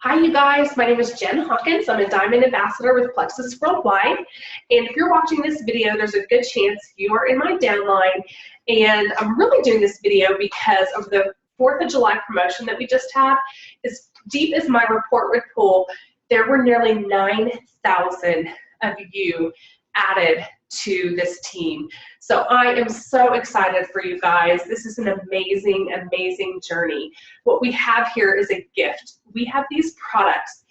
Hi, you guys. My name is Jen Hawkins. I'm a Diamond Ambassador with Plexus Worldwide. And if you're watching this video, there's a good chance you are in my downline. And I'm really doing this video because of the 4th of July promotion that we just had. As deep as my report would pull, there were nearly 9,000 of you added to this team. So I am so excited for you guys. This is an amazing, amazing journey. What we have here is a gift. We have these products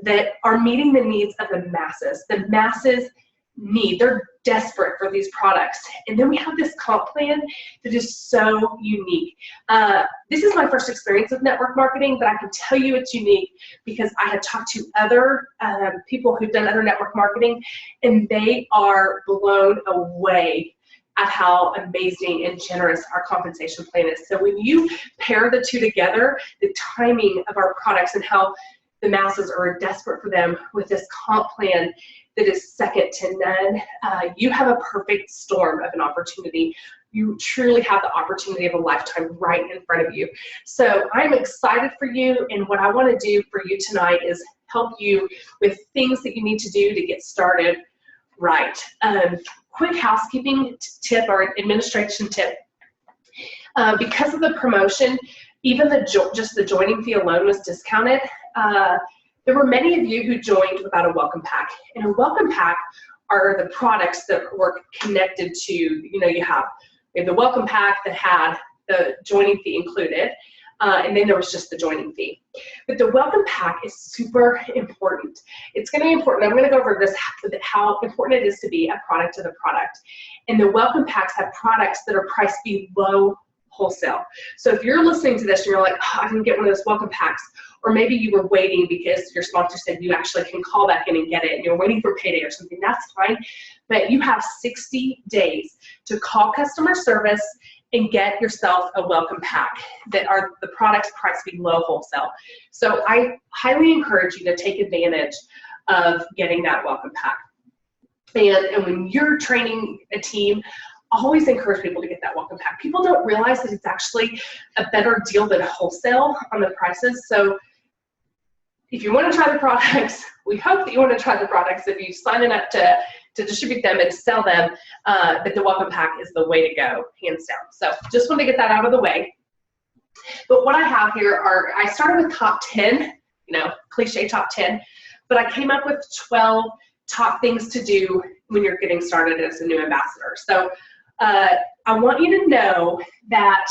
that are meeting the needs of the masses. The masses need, they're desperate for these products. And then we have this comp plan that is so unique. This is my first experience with network marketing, but I can tell you it's unique because I have talked to other people who've done other network marketing, and they are blown away at how amazing and generous our compensation plan is. So when you pair the two together, the timing of our products and how the masses are desperate for them with this comp plan that is second to none, you have a perfect storm of an opportunity. You truly have the opportunity of a lifetime right in front of you. So I'm excited for you, and what I want to do for you tonight is help you with things that you need to do to get started right. Quick housekeeping tip or administration tip. Because of the promotion, even just the joining fee alone was discounted. There were many of you who joined without a welcome pack. And a welcome pack are the products that were connected to, we have the welcome pack that had the joining fee included, and then there was just the joining fee. But the welcome pack is super important. It's going to be important. I'm going to go over this, how important it is to be a product of the product. And the welcome packs have products that are priced below wholesale. So if you're listening to this and you're like, oh, I didn't get one of those welcome packs, or maybe you were waiting because your sponsor said you actually can call back in and get it, and you're waiting for payday or something, that's fine. But you have 60 days to call customer service and get yourself a welcome pack that are the products priced below wholesale. So I highly encourage you to take advantage of getting that welcome pack. And when you're training a team, always encourage people to get that welcome pack. People don't realize that it's actually a better deal than wholesale on the prices. So if you want to try the products, we hope that you want to try the products if you sign up to distribute them and sell them, but the welcome pack is the way to go, hands down. So just want to get that out of the way. But what I have here are, I started with top 10, cliche top 10, but I came up with 12 top things to do when you're getting started as a new ambassador. So I want you to know that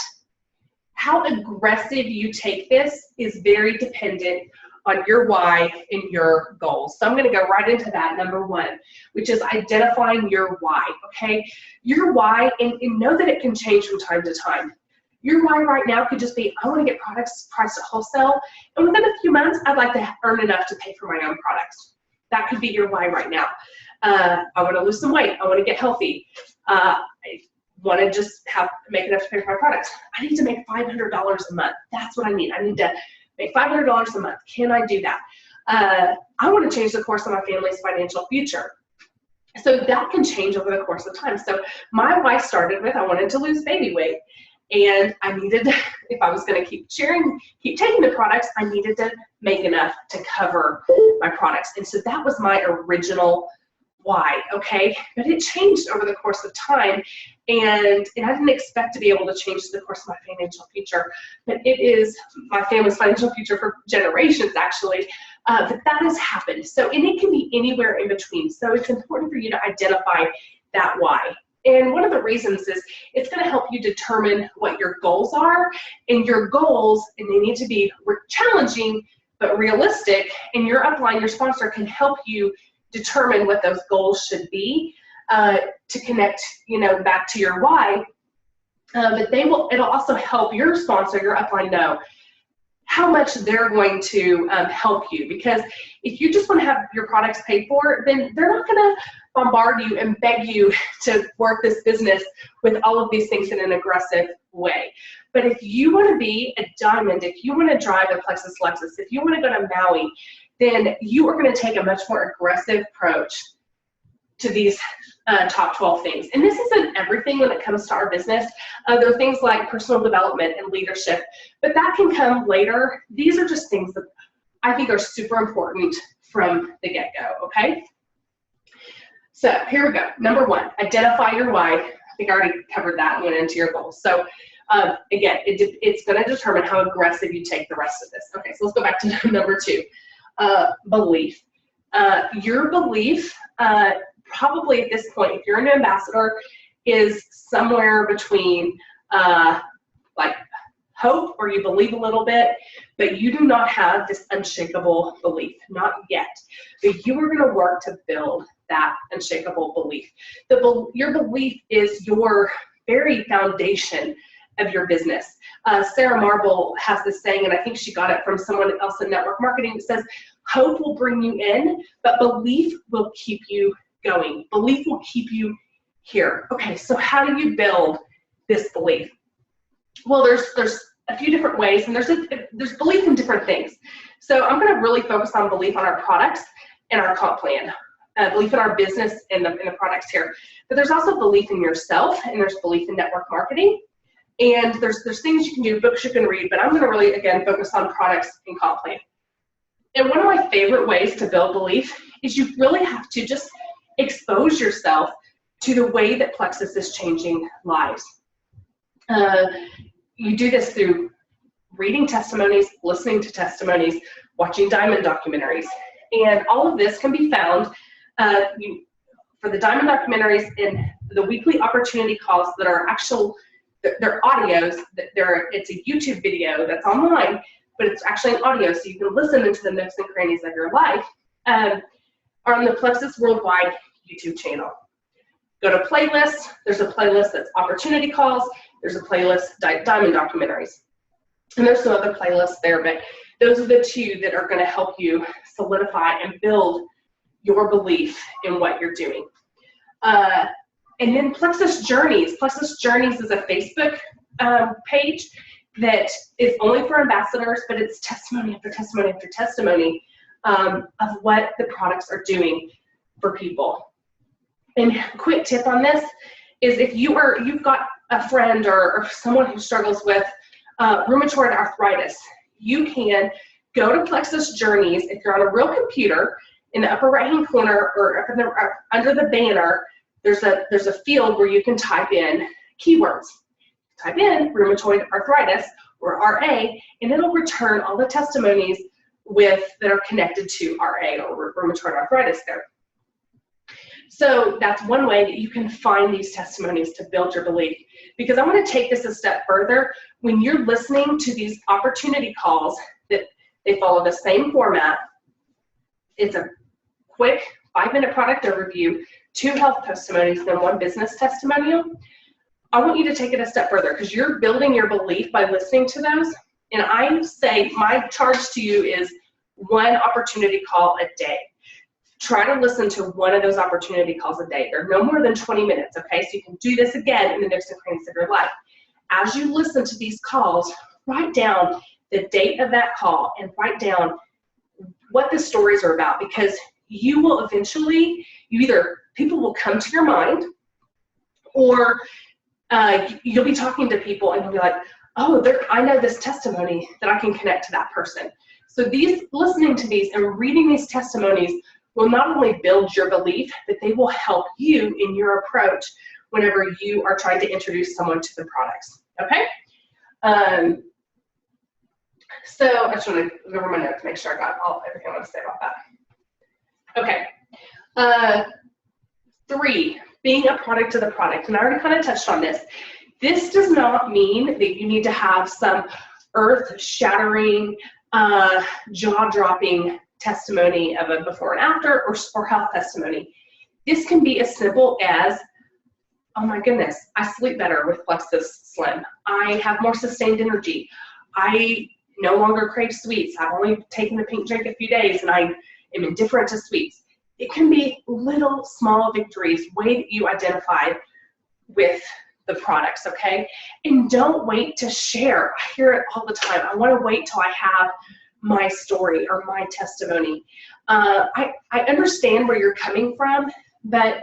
how aggressive you take this is very dependent on your why and your goals. So I'm going to go right into that, number one, which is identifying your why, okay? Your why, and know that it can change from time to time. Your why right now could just be, I want to get products priced at wholesale, and within a few months, I'd like to earn enough to pay for my own products. That could be your why right now. I want to lose some weight. I want to get healthy. I want to just make enough to pay for my products. I need to make $500 a month. That's what I need. I need to make $500 a month. Can I do that? I want to change the course of my family's financial future. So that can change over the course of time. So my why started with, I wanted to lose baby weight. And I needed, if I was going to keep taking the products, I needed to make enough to cover my products. And so that was my original why, okay? But it changed over the course of time, and I didn't expect to be able to change the course of my financial future, but it is my family's financial future for generations, actually, but that has happened. So, and it can be anywhere in between. So it's important for you to identify that why. And one of the reasons is it's going to help you determine what your goals are, and your goals, and they need to be challenging but realistic, and your upline, your sponsor, can help you determine what those goals should be to connect, back to your why. But it'll also help your sponsor, your upline, know how much they're going to help you. Because if you just want to have your products paid for, then they're not going to bombard you and beg you to work this business with all of these things in an aggressive way. But if you want to be a diamond, if you want to drive a Plexus Lexus, if you want to go to Maui, then you are going to take a much more aggressive approach to these top 12 things. And this isn't everything when it comes to our business. There are things like personal development and leadership, but that can come later. These are just things that I think are super important from the get-go, okay? So here we go. Number one, identify your why. I think I already covered that and went into your goals. So again, it's going to determine how aggressive you take the rest of this. Okay, so let's go back to number two, belief. Your belief, probably at this point, if you're an ambassador, is somewhere between like hope, or you believe a little bit, but you do not have this unshakable belief, not yet. But you are going to work to build that unshakable belief. Your belief is your very foundation of your business. Sarah Marble has this saying, and I think she got it from someone else in network marketing, that says, hope will bring you in, but belief will keep you going. Belief will keep you here. Okay, so how do you build this belief? Well, there's a few different ways, and there's belief in different things. So I'm going to really focus on belief on our products and our comp plan, belief in our business and the products here. But there's also belief in yourself, and there's belief in network marketing, and there's things you can do, books you can read. But I'm going to really, again, focus on products and comp plan. And one of my favorite ways to build belief is you really have to just expose yourself to the way that Plexus is changing lives. You do this through reading testimonies, listening to testimonies, watching Diamond documentaries. And all of this can be found for the Diamond documentaries in the weekly opportunity calls that are they're audios. It's a YouTube video that's online, but it's actually an audio, so you can listen into the nooks and crannies of your life, are on the Plexus Worldwide YouTube channel. Go to playlists. There's a playlist that's opportunity calls. There's a playlist, Diamond documentaries. And there's some other playlists there, but those are the two that are going to help you solidify and build your belief in what you're doing. And then Plexus Journeys. Plexus Journeys is a Facebook page that is only for ambassadors, but it's testimony after testimony after testimony of what the products are doing for people. And quick tip on this is, if you've got a friend or someone who struggles with rheumatoid arthritis, you can go to Plexus Journeys. If you're on a real computer, in the upper right-hand corner or under the banner, there's a field where you can type in keywords. Type in rheumatoid arthritis or RA, and it'll return all the testimonies that are connected to RA or rheumatoid arthritis there. So that's one way that you can find these testimonies to build your belief. Because I want to take this a step further. When you're listening to these opportunity calls, that they follow the same format, it's a quick 5-minute product overview, 2 health testimonies, then 1 business testimonial. I want you to take it a step further, because you're building your belief by listening to those. And I say my charge to you is 1 opportunity call a day. Try to listen to 1 of those opportunity calls a day. They're no more than 20 minutes, okay? So you can do this again in the nooks and crannies of your life. As you listen to these calls, write down the date of that call and write down what the stories are about, because you will eventually, people will come to your mind, or you'll be talking to people and you'll be like, oh, I know this testimony that I can connect to that person. So listening to these and reading these testimonies will not only build your belief, but they will help you in your approach whenever you are trying to introduce someone to the products, okay? So I just want to go over my notes to make sure I got everything I want to say about that. Okay. 3, being a product of the product. And I already kind of touched on this. This does not mean that you need to have some earth-shattering, jaw-dropping testimony of a before and after or health testimony. This can be as simple as, oh my goodness, I sleep better with Plexus Slim. I have more sustained energy. I no longer crave sweets. I've only taken the pink drink a few days and I am indifferent to sweets. It can be little small victories, way that you identify with the products, okay? And don't wait to share. I hear it all the time. I want to wait till I have my story or my testimony. I understand where you're coming from, but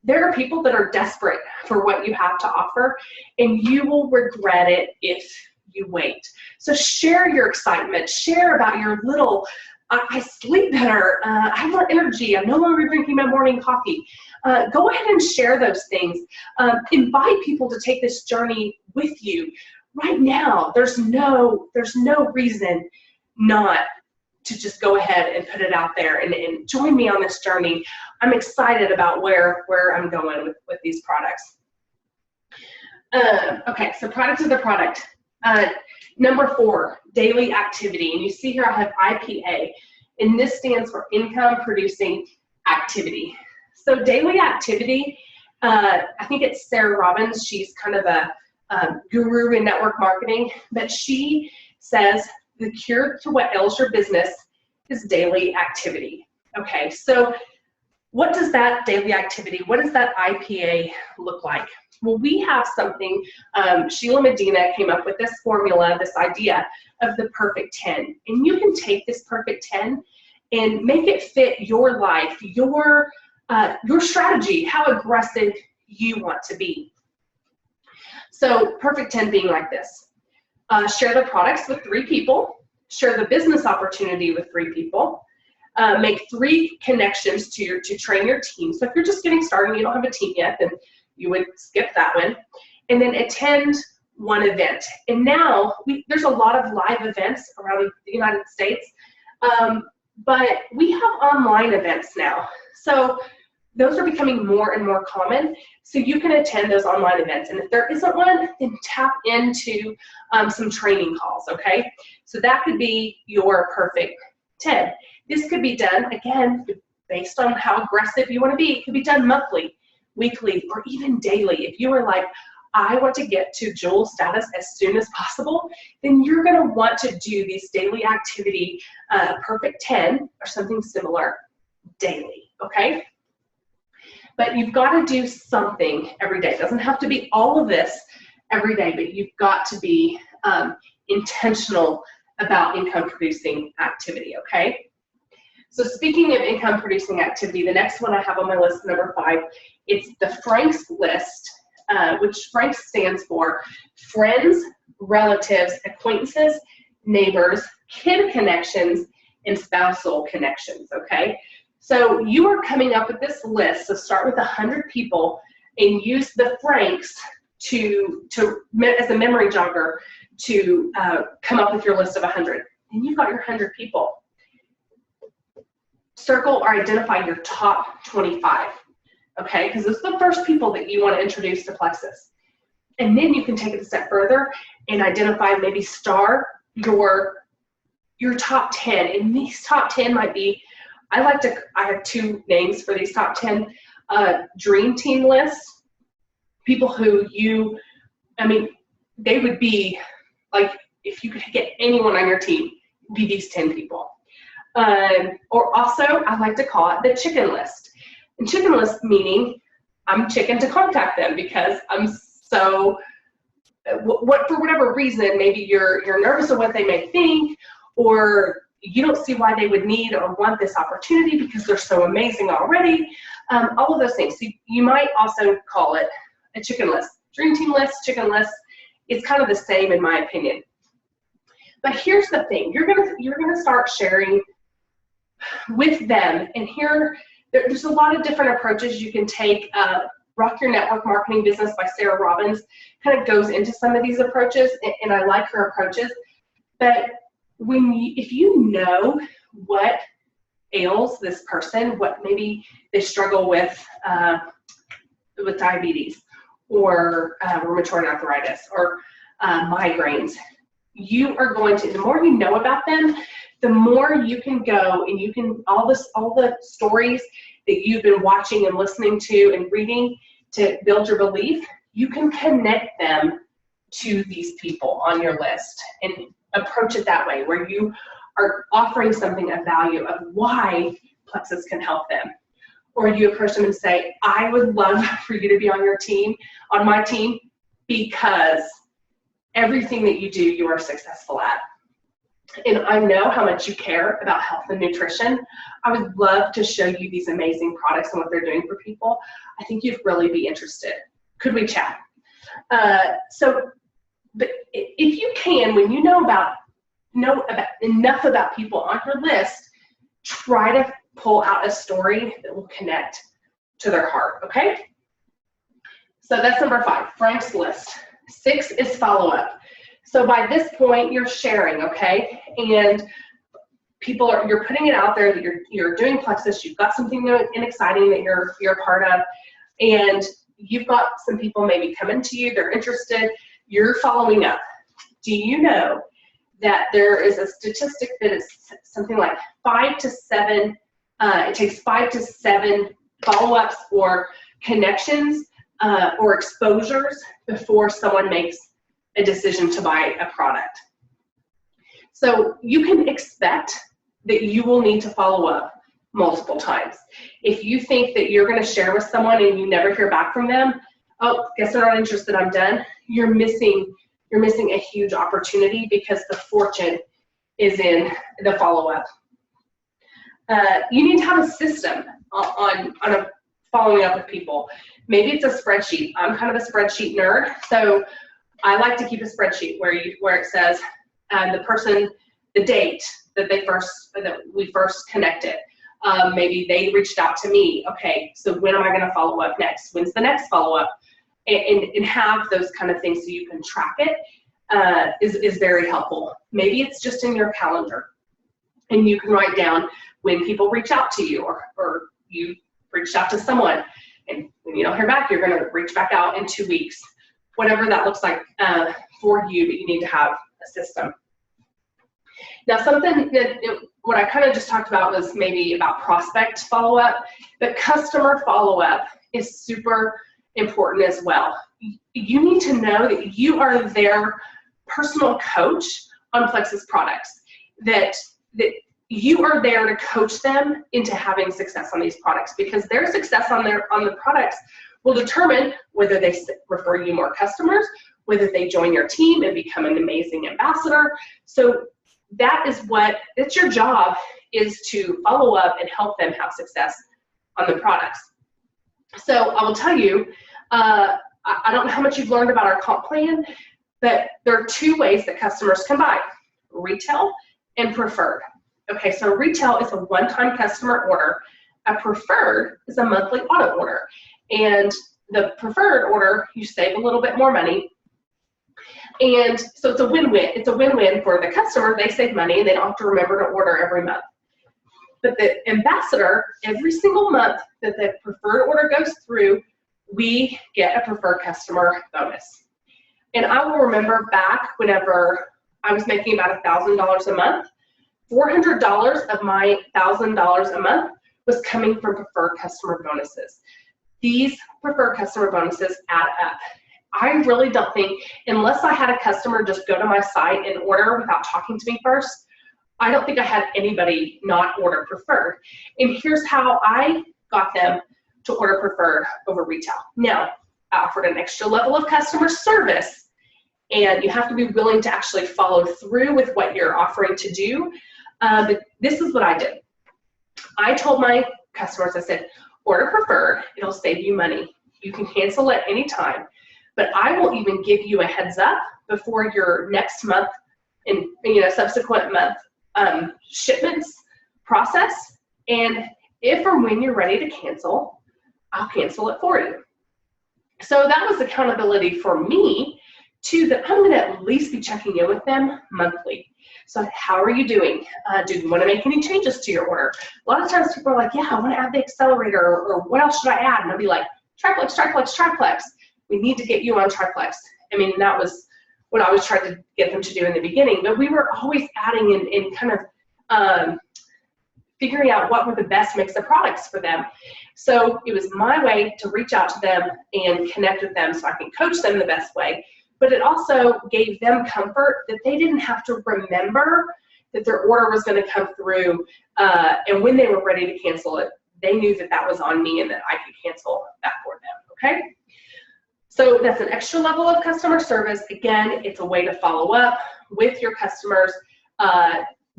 there are people that are desperate for what you have to offer, and you will regret it if you wait. So share your excitement, share about your little I sleep better, I have more energy, I'm no longer drinking my morning coffee. Go ahead and share those things. Invite people to take this journey with you. Right now, there's no reason not to just go ahead and put it out there and join me on this journey. I'm excited about where I'm going with these products. Okay, so product of the product. Number 4, daily activity. And you see here I have IPA, and this stands for income producing activity. So daily activity, I think it's Sarah Robbins. She's kind of a guru in network marketing, but she says the cure to what ails your business is daily activity. Okay, so what does that daily activity, what does that IPA look like? Well, we have something, Sheila Medina came up with this formula, this idea of the perfect 10. And you can take this perfect 10 and make it fit your life, your strategy, how aggressive you want to be. So perfect 10 being like this. Share the products with 3 people, share the business opportunity with 3 people, make 3 connections to train your team. So if you're just getting started and you don't have a team yet, then you would skip that one. And then attend 1 event. And now there's a lot of live events around the United States, but we have online events now. So those are becoming more and more common. So you can attend those online events. And if there isn't one, then tap into some training calls, okay? So that could be your perfect 10. This could be done, again, based on how aggressive you want to be. It could be done monthly, weekly, or even daily. If you are like, I want to get to Jewel status as soon as possible, then you're going to want to do these daily activity, perfect 10 or something similar daily, okay? But you've got to do something every day. It doesn't have to be all of this every day, but you've got to be intentional about income producing activity, okay? So speaking of income producing activity, the next one I have on my list, number 5, it's the Frank's list, which Frank's stands for friends, relatives, acquaintances, neighbors, kid connections, and spousal connections, okay? So you are coming up with this list, so start with 100 people and use the Franks as a memory jogger to come up with your list of 100. And you've got your 100 people. Circle or identify your top 25, okay? Because those are the first people that you want to introduce to Plexus. And then you can take it a step further and identify, maybe star your top 10. And these top 10 might be, I have 2 names for these top 10, dream team lists, people who they would be like, if you could get anyone on your team, it'd be these 10 people. Or also, I like to call it the chicken list. And chicken list meaning I'm chicken to contact them because I'm so, for whatever reason, maybe you're nervous of what they may think, or you don't see why they would need or want this opportunity because they're so amazing already. All of those things. So you might also call it a chicken list. Dream team list, chicken list, it's kind of the same in my opinion. But here's the thing, you're gonna start sharing with them, and there's a lot of different approaches you can take. Rock Your Network Marketing Business by Sarah Robbins kind of goes into some of these approaches, and I like her approaches. But if you know what ails this person, what maybe they struggle with diabetes or rheumatoid arthritis or migraines, you are going to, the more you know about them, the more you can go and you can, all the stories that you've been watching and listening to and reading to build your belief, you can connect them to these people on your list and approach it that way, where you are offering something of value of why Plexus can help them. Or you approach them and say, I would love for you to be on your team, on my team, because everything that you do, you are successful at. And I know how much you care about health and nutrition. I would love to show you these amazing products and what they're doing for people. I think you'd really be interested. Could we chat? But if you can, when you know enough about people on your list, try to pull out a story that will connect to their heart, okay? So that's number 5, Frank's list. 6 is follow-up. So by this point, you're sharing, okay? And you're putting it out there that you're doing Plexus, you've got something new and exciting that you're a part of, and you've got some people maybe coming to you, they're interested, you're following up. Do you know that there is a statistic that is something like 5 to 7, it takes 5 to 7 follow-ups or connections or exposures before someone makes a decision to buy a product. So you can expect that you will need to follow up multiple times. If you think that you're going to share with someone and you never hear back from them, oh, guess they're not interested, I'm done, you're missing a huge opportunity because the fortune is in the follow-up. You need to have a system on a following up with people. Maybe it's a spreadsheet. I'm kind of a spreadsheet nerd, so I like to keep a spreadsheet where it says the person, the date that we first connected. Maybe they reached out to me. Okay, so when am I going to follow up next? When's the next follow-up? And have those kind of things so you can track it is very helpful. Maybe it's just in your calendar, and you can write down when people reach out to you, or you reached out to someone, and when you don't hear back, you're going to reach back out in 2 weeks. Whatever that looks like for you, but you need to have a system. Now, something that what I kind of just talked about was maybe about prospect follow-up, but customer follow-up is super important as well. You need to know that you are their personal coach on Plexus products, that you are there to coach them into having success on these products, because their success on the products will determine whether they refer you more customers, whether they join your team and become an amazing ambassador. So it's your job, is to follow up and help them have success on the products. So I will tell you, I don't know how much you've learned about our comp plan, but there are 2 ways that customers can buy: retail and preferred. Okay, so retail is a one-time customer order. A preferred is a monthly audit order. And the preferred order, you save a little bit more money. And so it's a win-win. It's a win-win for the customer. They save money and they don't have to remember to order every month. But the ambassador, every single month that the preferred order goes through, we get a preferred customer bonus. And I will remember back whenever I was making about $1,000 a month, $400 of my $1,000 a month was coming from preferred customer bonuses. These preferred customer bonuses add up. I really don't think, unless I had a customer just go to my site and order without talking to me first, I don't think I had anybody not order preferred. And here's how I got them to order preferred over retail. Now, I offered an extra level of customer service, and you have to be willing to actually follow through with what you're offering to do. But this is what I did. I told my customers, I said, order preferred, it'll save you money. You can cancel at any time, but I will even give you a heads up before your next month and subsequent month shipments process. And if or when you're ready to cancel, I'll cancel it for you. So that was accountability for me too, that I'm gonna at least be checking in with them monthly. So how are you doing? Do you want to make any changes to your order? A lot of times people are like, yeah, I want to add the accelerator, or what else should I add? And I'll be like, triplex, triplex, triplex. We need to get you on triplex. I mean, that was what I was trying to get them to do in the beginning, but we were always adding and kind of figuring out what were the best mix of products for them. So it was my way to reach out to them and connect with them so I can coach them the best way. But it also gave them comfort that they didn't have to remember that their order was going to come through, and when they were ready to cancel it, they knew that that was on me and that I could cancel that for them, okay? So that's an extra level of customer service. Again, it's a way to follow up with your customers.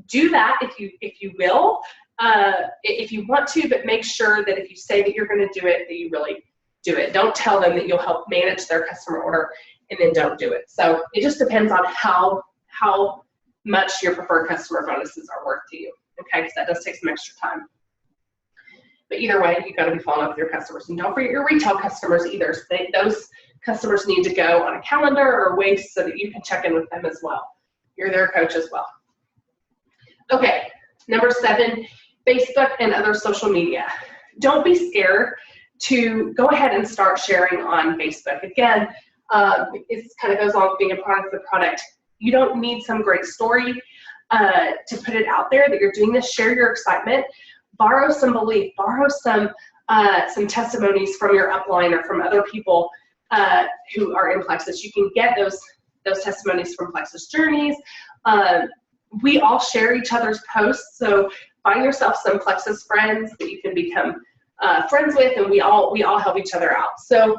Do that if you will, if you want to, but make sure that if you say that you're going to do it, that you really do it. Don't tell them that you'll help manage their customer order and then don't do it. So it just depends on how much your preferred customer bonuses are worth to you, okay, because that does take some extra time. But either way, you've got to be following up with your customers. And don't forget your retail customers either. So those customers need to go on a calendar or ways so that you can check in with them as well. You're their coach as well. Okay, number 7, Facebook and other social media. Don't be scared to go ahead and start sharing on Facebook. Again, it kind of goes along with being a product of the product. You don't need some great story to put it out there that you're doing this. Share your excitement. Borrow some belief. Borrow some testimonies from your upline or from other people who are in Plexus. You can get those testimonies from Plexus Journeys. We all share each other's posts, so find yourself some Plexus friends that you can become friends with, and we all help each other out. So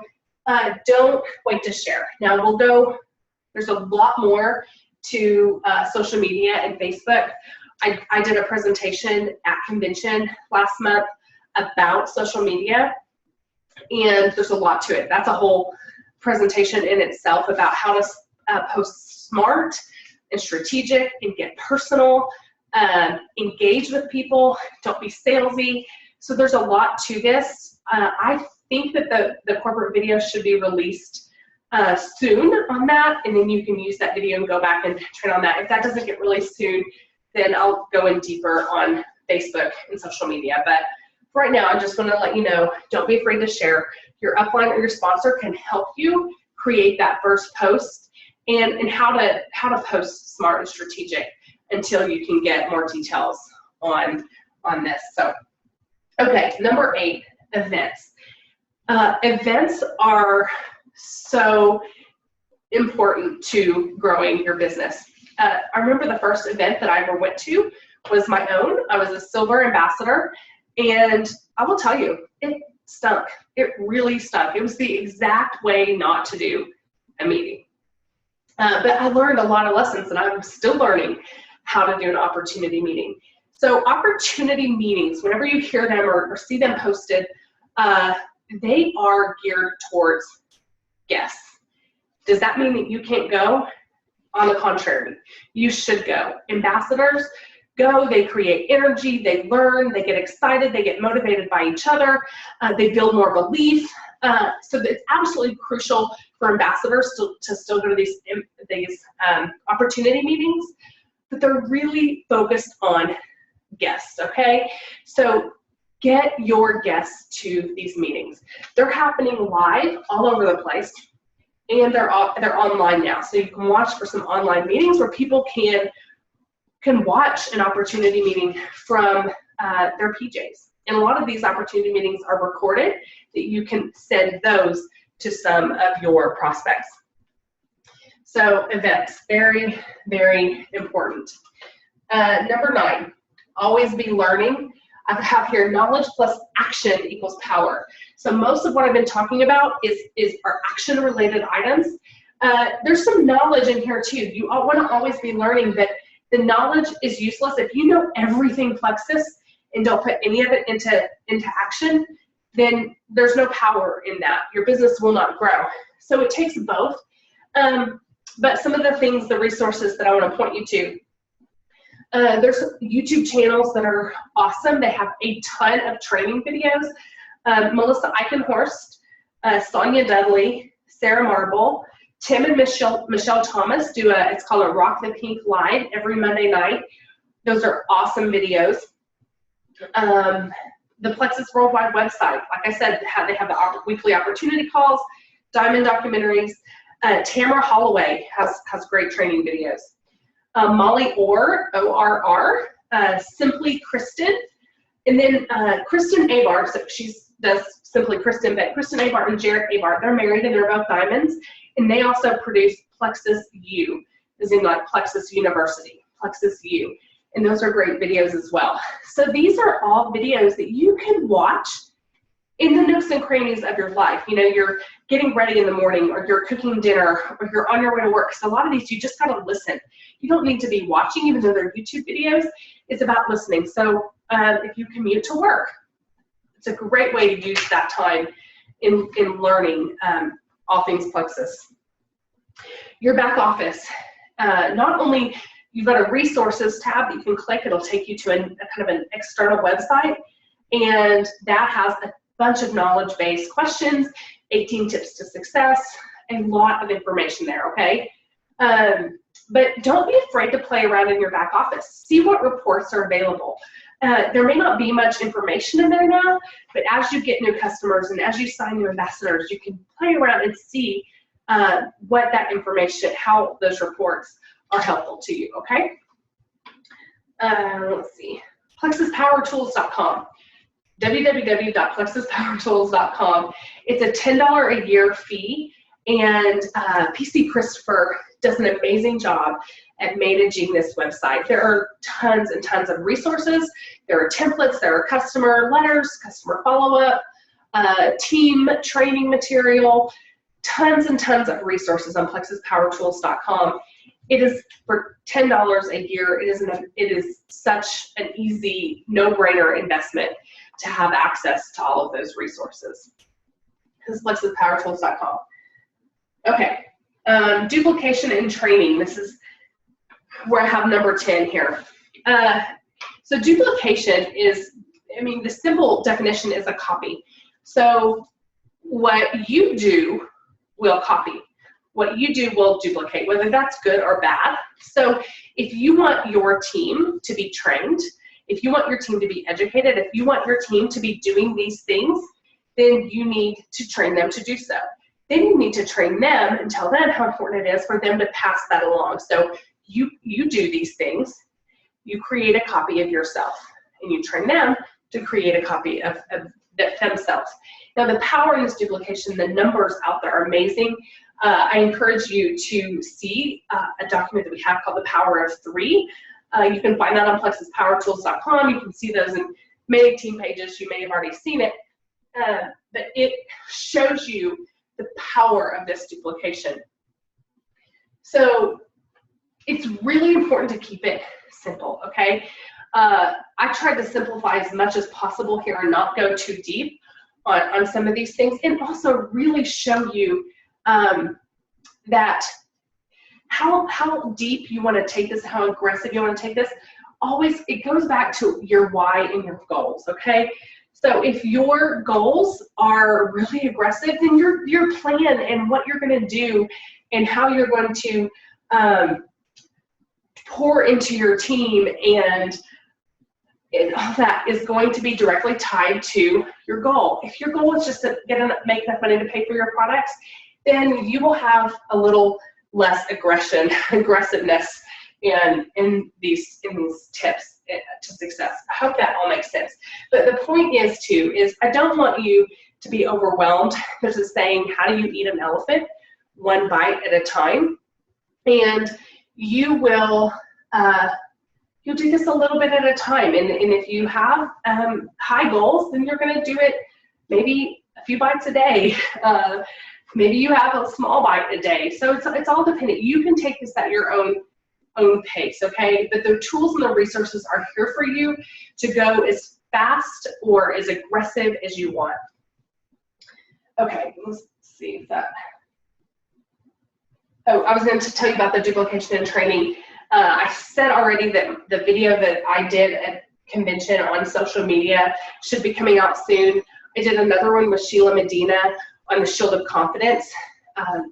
don't wait to share. Now there's a lot more to social media and Facebook. I did a presentation at convention last month about social media, and there's a lot to it. That's a whole presentation in itself about how to post smart and strategic and get personal, engage with people, don't be salesy. So there's a lot to this. I think that the corporate video should be released soon on that, and then you can use that video and go back and train on that. If that doesn't get released soon, then I'll go in deeper on Facebook and social media. But for right now, I just want to let you know, don't be afraid to share. Your upline or your sponsor can help you create that first post and how to post smart and strategic until you can get more details on this. So, okay, number 8, events. Events are so important to growing your business. I remember the first event that I ever went to was my own. I was a silver ambassador, and I will tell you, it stunk. It really stunk. It was the exact way not to do a meeting. But I learned a lot of lessons, and I'm still learning how to do an opportunity meeting. So opportunity meetings, whenever you hear them or see them posted, they are geared towards guests. Does that mean that you can't go? On the contrary, you should go. Ambassadors go, they create energy, they learn, they get excited, they get motivated by each other, they build more belief. So it's absolutely crucial for ambassadors to still go to these opportunity meetings, but they're really focused on guests, okay? So get your guests to these meetings. They're happening live all over the place. And they're online now, so you can watch for some online meetings where people can watch an opportunity meeting from their PJs. And a lot of these opportunity meetings are recorded, that you can send those to some of your prospects. So events, very, very important. Number 9, always be learning. I have here knowledge plus action equals power. So most of what I've been talking about is our action-related items. There's some knowledge in here too. You want to always be learning that the knowledge is useless. If you know everything Plexus and don't put any of it into action, then there's no power in that. Your business will not grow. So it takes both. But some of the things, the resources that I want to point you to, there's YouTube channels that are awesome. They have a ton of training videos. Melissa Eichenhorst, Sonia Dudley, Sarah Marble, Tim and Michelle Thomas do it's called a Rock the Pink Live every Monday night. Those are awesome videos. The Plexus Worldwide website, like I said, they have the weekly opportunity calls, diamond documentaries. Tamara Holloway has great training videos. Molly Orr, O-R-R, Simply Kristen, and then Kristen Abart, so she does Simply Kristen, but Kristen Abart and Jared Abart, they're married and they're both diamonds, and they also produce Plexus U, as in like Plexus University, Plexus U, and those are great videos as well. So these are all videos that you can watch in the nooks and crannies of your life. You know, you're getting ready in the morning, or you're cooking dinner, or you're on your way to work. So a lot of these, you just gotta listen. You don't need to be watching, even though they're YouTube videos. It's about listening. So if you commute to work, it's a great way to use that time in learning all things Plexus. Your back office, not only you've got a resources tab that you can click. It'll take you to a kind of an external website, and that has a bunch of knowledge-based questions, 18 tips to success, a lot of information there, okay? But don't be afraid to play around in your back office. See what reports are available. There may not be much information in there now, but as you get new customers and as you sign new ambassadors, you can play around and see what that information, how those reports are helpful to you, okay? Let's see, plexuspowertools.com. www.plexuspowertools.com. It's a $10 a year fee, and PC Christopher does an amazing job at managing this website. There are tons and tons of resources. There are templates, there are customer letters, customer follow-up, team training material, tons and tons of resources on plexuspowertools.com. It is for $10 a year. It is such an easy, no-brainer investment to have access to all of those resources. This is plexuspowertools.com. Okay, duplication and training. This is where I have number 10 here. So duplication is, I mean, the simple definition is a copy. So what you do will copy. What you do will duplicate, whether that's good or bad. So if you want your team to be trained, if you want your team to be educated, if you want your team to be doing these things, then you need to train them to do so. Then you need to train them and tell them how important it is for them to pass that along. So you do these things, you create a copy of yourself, and you train them to create a copy of themselves. Now the power in this duplication, the numbers out there are amazing. I encourage you to see a document that we have called The Power of 3. You can find that on plexuspowertools.com. You can see those in many team pages. You may have already seen it, but it shows you the power of this duplication. So it's really important to keep it simple, okay? I tried to simplify as much as possible here and not go too deep on some of these things, and also really show you that how deep you want to take this, how aggressive you want to take this. Always, it goes back to your why and your goals, okay? So if your goals are really aggressive, then your plan and what you're going to do and how you're going to pour into your team and all that is going to be directly tied to your goal. If your goal is just to make enough money to pay for your products, then you will have a little less aggressiveness in these tips to success. I hope that all makes sense. But the point is I don't want you to be overwhelmed. There's a saying, how do you eat an elephant? One bite at a time. And you will you'll do this a little bit at a time. And if you have high goals, then you're going to do it maybe a few bites a day. Maybe you have a small bite a day. So it's all dependent. You can take this at your own pace, okay? But the tools and the resources are here for you to go as fast or as aggressive as you want. Okay, let's see if that. Oh, I was going to tell you about the duplication and training. I said already that the video that I did at convention on social media should be coming out soon. I did another one with Sheila Medina on the Shield of Confidence.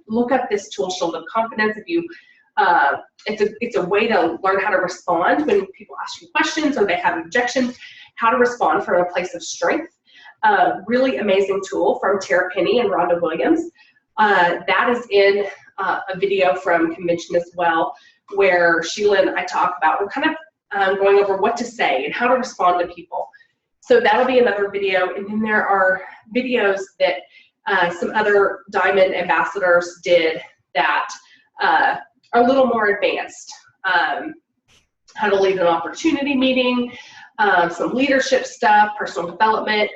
Look up this tool, Shield of Confidence. If you, it's a way to learn how to respond when people ask you questions or they have objections, how to respond from a place of strength. Really amazing tool from Tara Penny and Rhonda Williams. That is in a video from convention as well, where Sheila and I talk about, we're kind of going over what to say and how to respond to people. So that'll be another video. And then there are videos that some other Diamond ambassadors did that are a little more advanced. How to lead an opportunity meeting, some leadership stuff, personal development.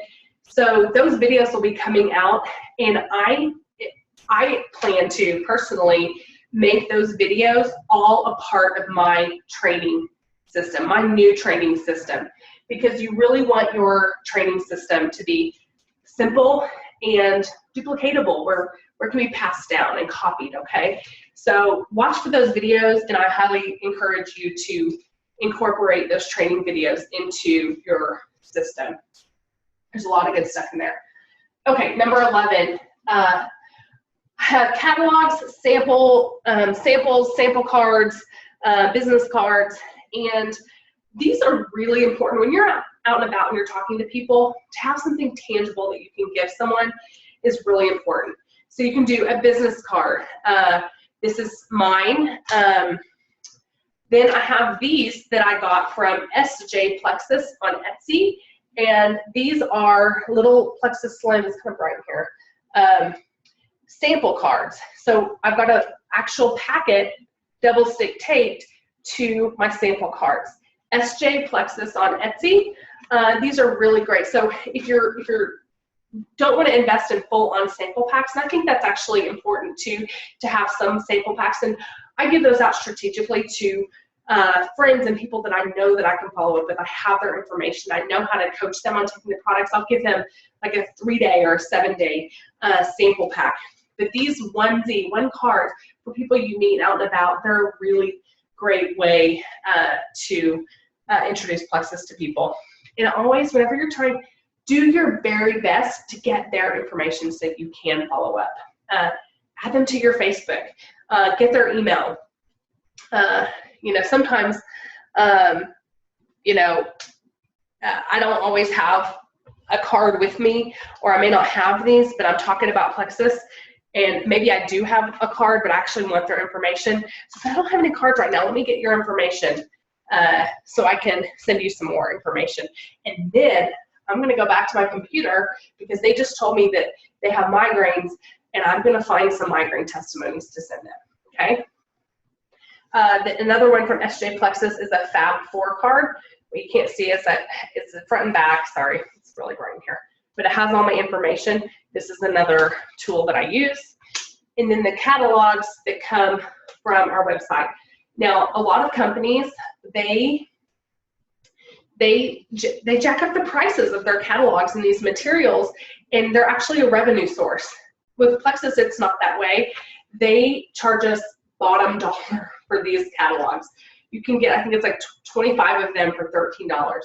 So those videos will be coming out, and I plan to personally make those videos all a part of my training system, my new training system, because you really want your training system to be simple and duplicatable, where it can be passed down and copied, okay? So watch for those videos, and I highly encourage you to incorporate those training videos into your system. There's a lot of good stuff in there. Okay, number 11, have catalogs, samples, sample cards, business cards, and these are really important when you're out and about and you're talking to people. To have something tangible that you can give someone is really important. So you can do a business card. This is mine. Then I have these that I got from SJ Plexus on Etsy, and these are little Plexus Slim, it's kind of bright here, sample cards. So I've got an actual packet double stick taped to my sample cards. SJ Plexus on Etsy. These are really great. So if you're don't want to invest in full-on sample packs, and I think that's actually important too, to have some sample packs, and I give those out strategically to friends and people that I know that I can follow up with. I have their information. I know how to coach them on taking the products. I'll give them like a 3-day or a 7-day sample pack. But these one card for people you meet out and about, they're a really great way to introduce Plexus to people. And always, whenever you're trying, do your very best to get their information so that you can follow up. Add them to your Facebook. Get their email. You know, sometimes, you know, I don't always have a card with me, or I may not have these, but I'm talking about Plexus, and maybe I do have a card, but I actually want their information. So if I don't have any cards right now, let me get your information so I can send you some more information. And then I'm going to go back to my computer because they just told me that they have migraines, and I'm going to find some migraine testimonies to send them, okay? Another one from SJ Plexus is a Fab 4 card. What you can't see is that it's the front and back. Sorry, it's really bright in here. But it has all my information. This is another tool that I use. And then the catalogs that come from our website. Now, a lot of companies, they jack up the prices of their catalogs and these materials, and they're actually a revenue source. With Plexus, it's not that way. They charge us bottom dollar for these catalogs. You can get, I think it's like 25 of them for $13.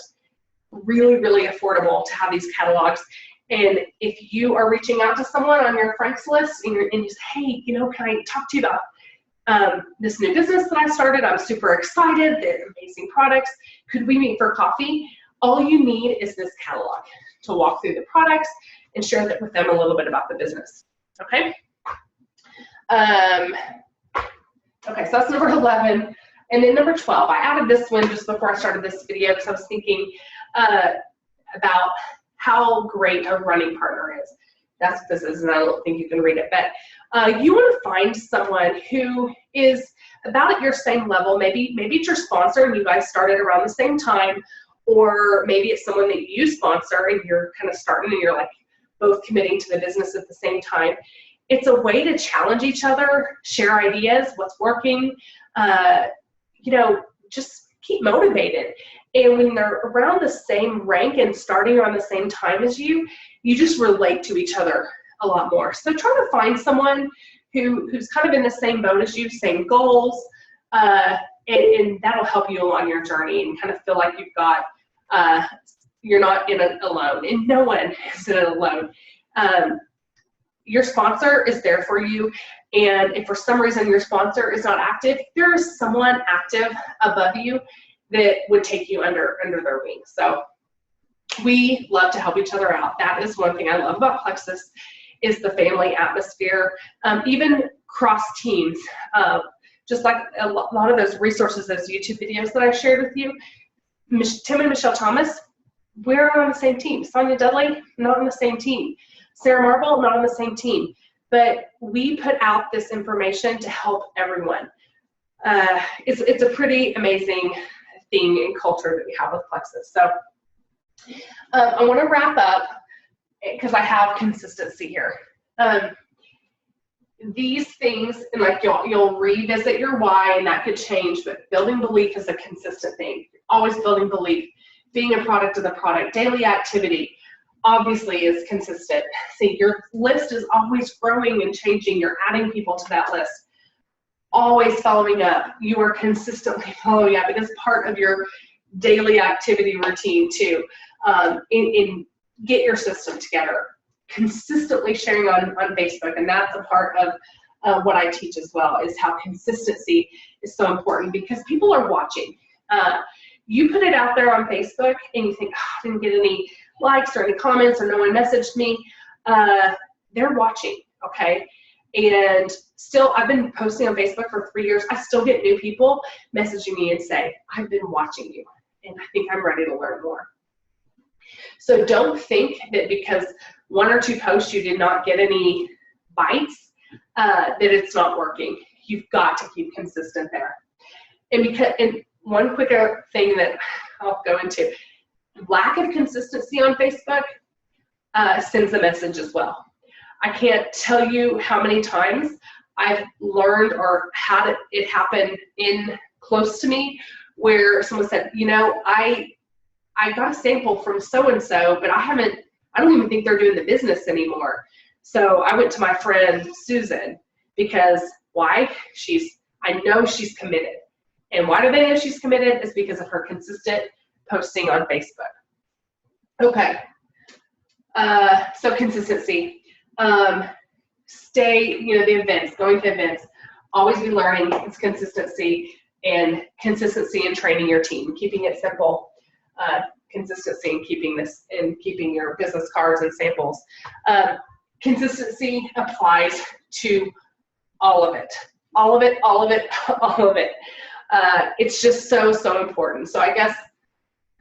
Really, really affordable to have these catalogs. And if you are reaching out to someone on your friends list and you say, hey, you know, can I talk to you about this new business that I started? I'm super excited. They're amazing products. Could we meet for coffee? All you need is this catalog to walk through the products and share that with them a little bit about the business. Okay? Okay, so that's number 11. And then number 12, I added this one just before I started this video because I was thinking about how great a running partner is. That's what this is, and I don't think you can read it. But you want to find someone who is about at your same level. Maybe it's your sponsor and you guys started around the same time, or maybe it's someone that you sponsor and you're kind of starting and you're like both committing to the business at the same time. It's a way to challenge each other, share ideas, what's working, you know, just keep motivated. And when they're around the same rank and starting around the same time as you, you just relate to each other a lot more. So try to find someone who's kind of in the same boat as you, same goals, and that'll help you along your journey and kind of feel like you've got, you're not in it alone, and no one is in it alone. Your sponsor is there for you, and if for some reason your sponsor is not active, there is someone active above you that would take you under their wing. So we love to help each other out. That is one thing I love about Plexus, is the family atmosphere, even cross teams. Just like a lot of those resources, those YouTube videos that I shared with you, Tim and Michelle Thomas, we're on the same team. Sonia Dudley, not on the same team. Sarah Marble, not on the same team. But we put out this information to help everyone. It's a pretty amazing thing and culture that we have with Plexus. So I want to wrap up because I have consistency here. These things, and like you'll revisit your why, and that could change, but building belief is a consistent thing. Always building belief. Being a product of the product. Daily activity obviously is consistent. See, your list is always growing and changing. You're adding people to that list. always following up. You are consistently following up. It is part of your daily activity routine too. Get your system together. Consistently sharing on Facebook, and that's a part of what I teach as well, is how consistency is so important, because people are watching. You put it out there on Facebook and you think, oh, I didn't get any likes or any comments or no one messaged me. They're watching, okay? And still, I've been posting on Facebook for 3 years. I still get new people messaging me and say, I've been watching you and I think I'm ready to learn more. So don't think that because 1 or 2 posts you did not get any bites, that it's not working. You've got to keep consistent there. And one quicker thing that I'll go into, lack of consistency on Facebook sends a message as well. I can't tell you how many times I've learned or had it happen in close to me where someone said, you know, I got a sample from so-and-so, but I don't even think they're doing the business anymore. So I went to my friend Susan, because why? I know she's committed. And why do they know she's committed? Is because of her consistent posting on Facebook. Okay, so consistency. The events, going to events, always be learning. It's consistency, and consistency in training your team, keeping it simple. Consistency in keeping your business cards and samples. Consistency applies to all of it. All of it, all of it, all of it. It's just so, so important. So I guess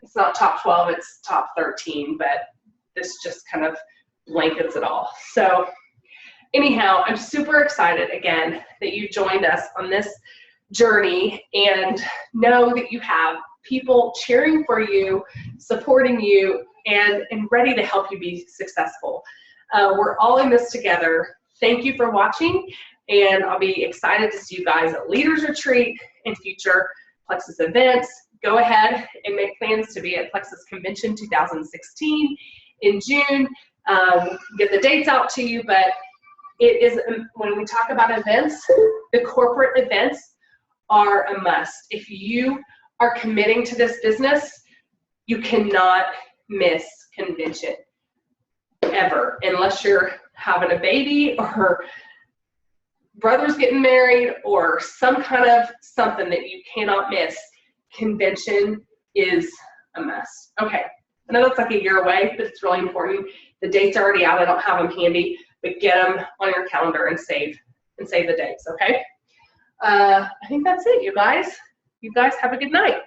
it's not top 12, it's top 13, but this just kind of blankets it all. So anyhow, I'm super excited again that you joined us on this journey, and know that you have people cheering for you, supporting you, and ready to help you be successful. We're all in this together. Thank you for watching, and I'll be excited to see you guys at Leaders Retreat and future Plexus events. Go ahead and make plans to be at Plexus Convention 2016 in June. Get the dates out to you, but it is, when we talk about events, the corporate events are a must. If you are committing to this business, you cannot miss convention ever, unless you're having a baby or brother's getting married or some kind of something that you cannot miss. Convention is a must. Okay, I know that's like a year away, but it's really important. The dates are already out. I don't have them handy, but get them on your calendar and save the dates, okay? I think that's it, you guys. You guys have a good night.